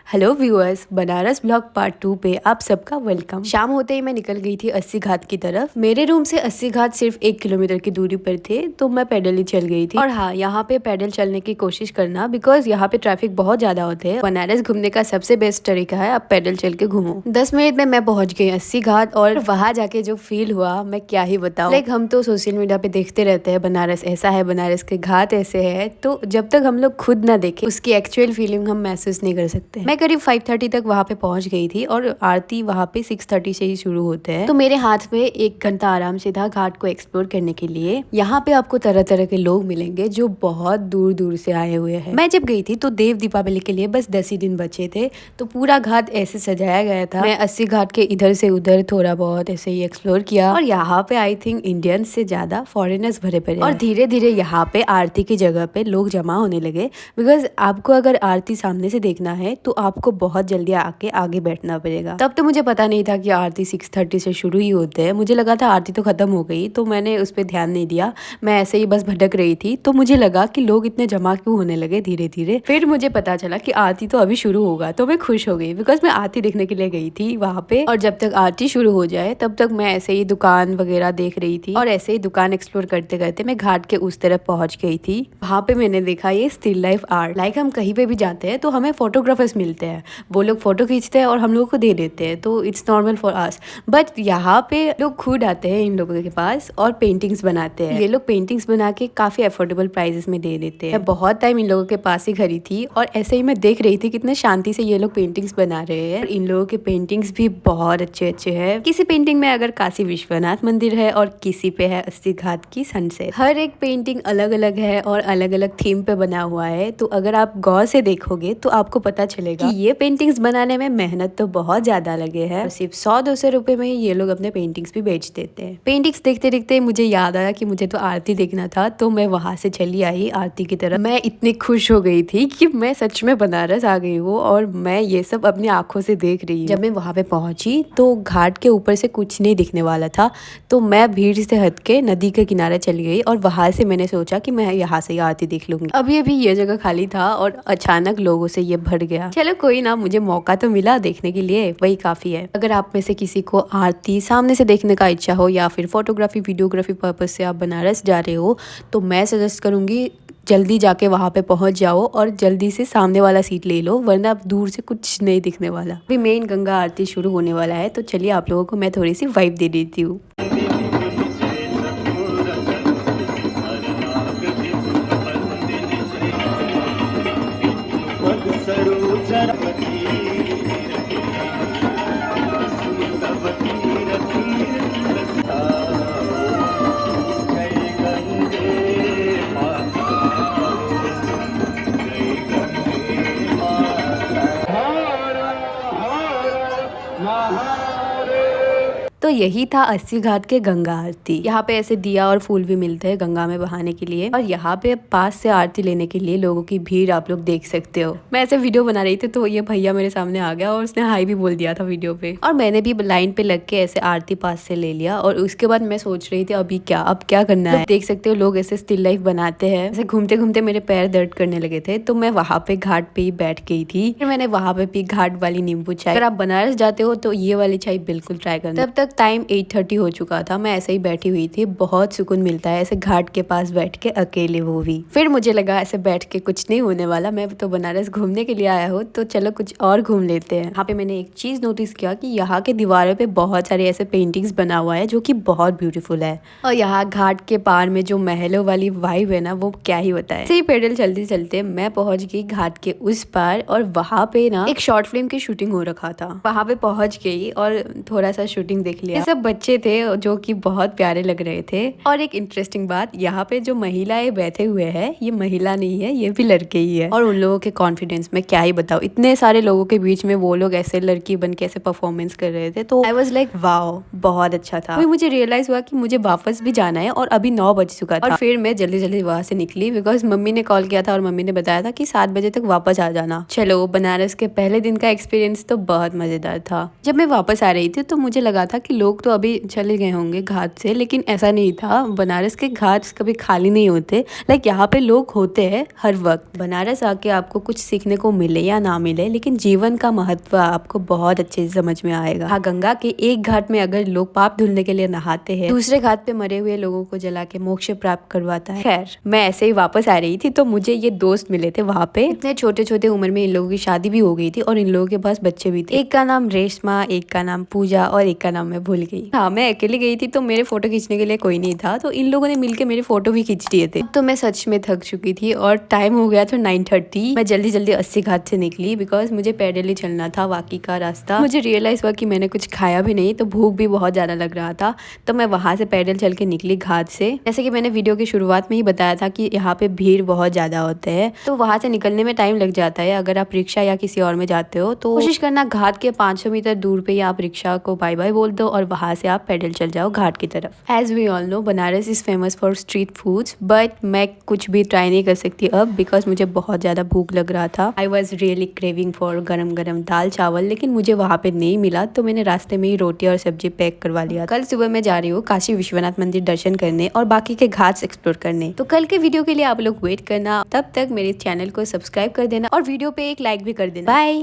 Hello viewers, Banaras blog part 2 पे आप सबका वेलकम। शाम होते ही मैं निकल गई थी अस्सी घाट की तरफ। मेरे रूम से अस्सी घाट सिर्फ 1 किलोमीटर की दूरी पर थे, तो मैं पैदल ही चल गई थी। और हाँ, यहाँ पे पैदल चलने की कोशिश करना, बिकॉज यहाँ पे ट्रैफिक बहुत ज्यादा होते हैं। बनारस घूमने का सबसे बेस्ट तरीका है आप पैदल चल के घूमो। 10 मिनट में मैं पहुंच गई अस्सी घाट, और वहाँ जाके जो फील हुआ मैं क्या ही बताऊँ। लाइक हम तो सोशल मीडिया पे देखते रहते हैं बनारस ऐसा है, बनारस के घाट ऐसे है, तो जब तक हम लोग खुद ना देखें उसकी एक्चुअल फीलिंग हम महसूस नहीं कर सकते। मैं करीब 5:30 तक वहाँ पे पहुंच गई थी, और आरती वहाँ पे 6:30 से ही शुरू होते हैं। तो मेरे हाथ में 1 घंटा आराम से था घाट को एक्सप्लोर करने के लिए। यहाँ पे आपको तरह तरह के लोग मिलेंगे जो बहुत दूर दूर से आए हुए हैं। मैं जब गई थी तो देव दीपावली के लिए बस 10 ही दिन बचे थे, तो पूरा घाट ऐसे सजाया गया था। मैं अस्सी घाट के इधर से उधर थोड़ा बहुत ऐसे ही एक्सप्लोर किया, और यहाँ पे आई थिंक इंडियंस से ज्यादा फॉरेनर्स भरे पड़े। और धीरे धीरे यहाँ पे आरती की जगह पे लोग जमा होने लगे, बिकॉज आपको अगर आरती सामने से देखना है तो आपको बहुत जल्दी आके आगे बैठना पड़ेगा। तब तो मुझे पता नहीं था कि आरती 6:30 से शुरू ही होते हैं। मुझे लगा था आरती तो खत्म हो गई, तो मैंने उस पर ध्यान नहीं दिया। मैं ऐसे ही बस भटक रही थी, तो मुझे लगा कि लोग इतने जमा क्यों होने लगे धीरे धीरे। फिर मुझे पता चला कि आरती तो अभी शुरू होगा, तो मैं खुश हो गई, बिकॉज मैं आरती देखने के लिए गई थी वहाँ पे। और जब तक आरती शुरू हो जाए तब तक मैं ऐसे ही दुकान वगैरह देख रही थी, और ऐसे ही दुकान एक्सप्लोर करते करते मैं घाट के उस तरफ पहुंच गई थी। वहाँ पे मैंने देखा ये स्टिल लाइफ आर्ट। लाइक हम कहीं पे भी जाते हैं तो हमें फोटोग्राफर्स मिलते हैं, वो लोग फोटो खींचते हैं और हम लोगों को दे देते हैं, तो it's normal for us. But यहाँ पे लोग खुद आते हैं इन लोगों के पास और पेंटिंग्स बनाते हैं। ये लोग पेंटिंग्स बना के काफी अफोर्डेबल प्राइसेस में दे देते हैं। मैं बहुत टाइम इन लोगों के पास ही खड़ी थी, और ऐसे ही मैं देख रही थी कितने शांति से ये लोग पेंटिंग्स बना रहे हैं। इन लोगों के पेंटिंग्स भी बहुत अच्छे अच्छे हैं। किसी पेंटिंग में अगर काशी विश्वनाथ मंदिर है, और किसी पे है अस्सी घाट की सनसेट। हर एक पेंटिंग अलग अलग है और अलग अलग थीम पे बना हुआ है, तो अगर आप गौर से देखोगे तो आपको पता चलेगा कि ये पेंटिंग्स बनाने में मेहनत तो बहुत ज्यादा लगे है। सिर्फ 100-200 रुपए में ही ये लोग अपने पेंटिंग्स भी बेच देते हैं। पेंटिंग्स देखते देखते मुझे याद आया कि मुझे तो आरती देखना था, तो मैं वहां से चली आई आरती की तरफ। मैं इतनी खुश हो गई थी कि मैं सच में बनारस आ गई हूँ, और मैं ये सब अपनी आंखों से देख रही हूँ। जब मैं वहां पे पहुंची तो घाट के ऊपर से कुछ नहीं दिखने वाला था, तो मैं भीड़ से हट के नदी के किनारे चली गई, और वहां से मैंने सोचा कि मैं यहाँ से आरती देख लूंगी। अभी ये जगह खाली था और अचानक लोगों से ये भर गया। चलो कोई ना, मुझे मौका तो मिला देखने के लिए, वही काफी है। अगर आप में से किसी को आरती सामने से देखने का इच्छा हो, या फिर फोटोग्राफी वीडियोग्राफी पर्पज से आप बनारस जा रहे हो, तो मैं सजेस्ट करूंगी जल्दी जाके वहां पे पहुंच जाओ, और जल्दी से सामने वाला सीट ले लो, वरना आप दूर से कुछ नहीं दिखने वाला। अभी मेन गंगा आरती शुरू होने वाला है, तो चलिए आप लोगों को मैं थोड़ी सी वाइब दे देती हूँ। तो यही था अस्सी घाट के गंगा आरती। यहाँ पे ऐसे दिया और फूल भी मिलते हैं गंगा में बहाने के लिए, और यहाँ पे पास से आरती लेने के लिए लोगों की भीड़ आप लोग देख सकते हो। मैं ऐसे वीडियो बना रही थी, तो ये भैया मेरे सामने आ गया और उसने हाई भी बोल दिया था वीडियो पे, और मैंने भी लाइन पे लग के ऐसे आरती पास से ले लिया। और उसके बाद मैं सोच रही थी अब क्या करना है। देख सकते हो लोग ऐसे स्टिल लाइफ बनाते हैं। ऐसे घूमते घूमते मेरे पैर दर्द करने लगे थे, तो मैं वहाँ पे घाट पे ही बैठ गई थी। फिर मैंने वहाँ पे पी घाट वाली नींबू चाय। अगर आप बनारस जाते हो तो ये वाली चाय बिल्कुल ट्राई करना। तब तक टाइम 8:30 हो चुका था। मैं ऐसे ही बैठी हुई थी। बहुत सुकून मिलता है ऐसे घाट के पास बैठ के अकेले, वो भी। फिर मुझे लगा ऐसे बैठ के कुछ नहीं होने वाला, मैं तो बनारस घूमने के लिए आया हूँ, तो चलो कुछ और घूम लेते हैं। यहाँ पे मैंने एक चीज नोटिस किया कि यहाँ के दीवारों पे बहुत सारे ऐसे पेंटिंग्स बना हुआ है, जो कि बहुत ब्यूटीफुल है। और यहाँ घाट के पार में जो महलों वाली वाइब है ना, वो क्या ही बताए। ऐसे ही पैदल चलते चलते मैं पहुंच गई घाट के उस पार, और वहाँ पे ना एक शॉर्ट फिल्म की शूटिंग हो रखा था। वहाँ पे पहुंच गई और थोड़ा सा शूटिंग देख लिया। सब बच्चे थे जो कि बहुत प्यारे लग रहे थे। और एक इंटरेस्टिंग बात, यहाँ पे जो महिलाएं बैठे हुए हैं, ये महिला नहीं है, ये भी लड़के ही है। और उन लोगों के कॉन्फिडेंस में क्या ही बताओ, इतने सारे लोगों के बीच में वो लोग ऐसे लड़की बन के ऐसे परफॉर्मेंस कर रहे थे, तो आई वॉज लाइक वाओ, बहुत अच्छा था। मुझे रियलाइज हुआ कि मुझे वापस भी जाना है, और अभी 9 बज चुका था। और फिर मैं जल्दी जल्दी वहां से निकली, बिकॉज मम्मी ने कॉल किया था और मम्मी ने बताया था कि 7 बजे तक वापस आ जाना। चलो, बनारस के पहले दिन का एक्सपीरियंस तो बहुत मजेदार था। जब मैं वापस आ रही थी तो मुझे लगा था कि लोग तो अभी चले गए होंगे घाट से, लेकिन ऐसा नहीं था। बनारस के घाट कभी खाली नहीं होते। लाइक यहाँ पे लोग होते हैं हर वक्त। बनारस आके आपको कुछ सीखने को मिले या ना मिले, लेकिन जीवन का महत्व आपको बहुत अच्छे से समझ में आएगा। हाँ, गंगा के एक घाट में अगर लोग पाप धुलने के लिए नहाते हैं, दूसरे घाट पे मरे हुए लोगों को जला के मोक्ष प्राप्त करवाता है। खैर, मैं ऐसे ही वापस आ रही थी तो मुझे ये दोस्त मिले थे वहाँ पे। इतने छोटे छोटे उम्र में इन लोगों की शादी भी हो गई थी और इन लोगों के पास बच्चे भी थे। एक का नाम रेशमा, एक का नाम पूजा और एक का नाम मैं भूल गई। हाँ, मैं अकेली गई थी तो मेरे फोटो खींचने के लिए कोई नहीं था, तो इन लोगों ने मिलकर मेरे फोटो भी खींच दिए थे। तो मैं सच में थक चुकी थी और टाइम हो गया था 9:30। मैं जल्दी जल्दी अस्सी घाट से निकली बिकॉज मुझे पैदल ही चलना था बाकी का रास्ता। मुझे रियलाइज हुआ कि मैंने कुछ खाया भी नहीं, तो भूख भी बहुत ज्यादा लग रहा था। तो मैं वहां से पैदल चल के निकली घाट से। जैसे कि मैंने वीडियो की शुरुआत में ही बताया था कि यहाँ पे भीड़ बहुत ज्यादा होते हैं, तो वहां से निकलने में टाइम लग जाता है। अगर आप रिक्शा या किसी और में जाते हो तो कोशिश करना घाट के 500 मीटर दूर पे ही आप रिक्शा को बाय बाय बोल दो और वहां से आप पैदल चल जाओ घाट की तरफ। As we all know, Banaras is famous for street foods, but मैं कुछ भी ट्राई नहीं कर सकती अब बिकॉज मुझे बहुत ज्यादा भूख लग रहा था। I was really craving for गरम गरम दाल चावल, लेकिन मुझे वहां पे नहीं मिला, तो मैंने रास्ते में ही रोटी और सब्जी पैक करवा लिया। कल सुबह मैं जा रही हूँ काशी विश्वनाथ मंदिर दर्शन करने और बाकी के घाट्स एक्सप्लोर करने। तो कल के वीडियो के लिए आप लोग वेट करना। तब तक मेरे चैनल को सब्सक्राइब कर देना और वीडियो पे एक लाइक भी कर देना। बाय।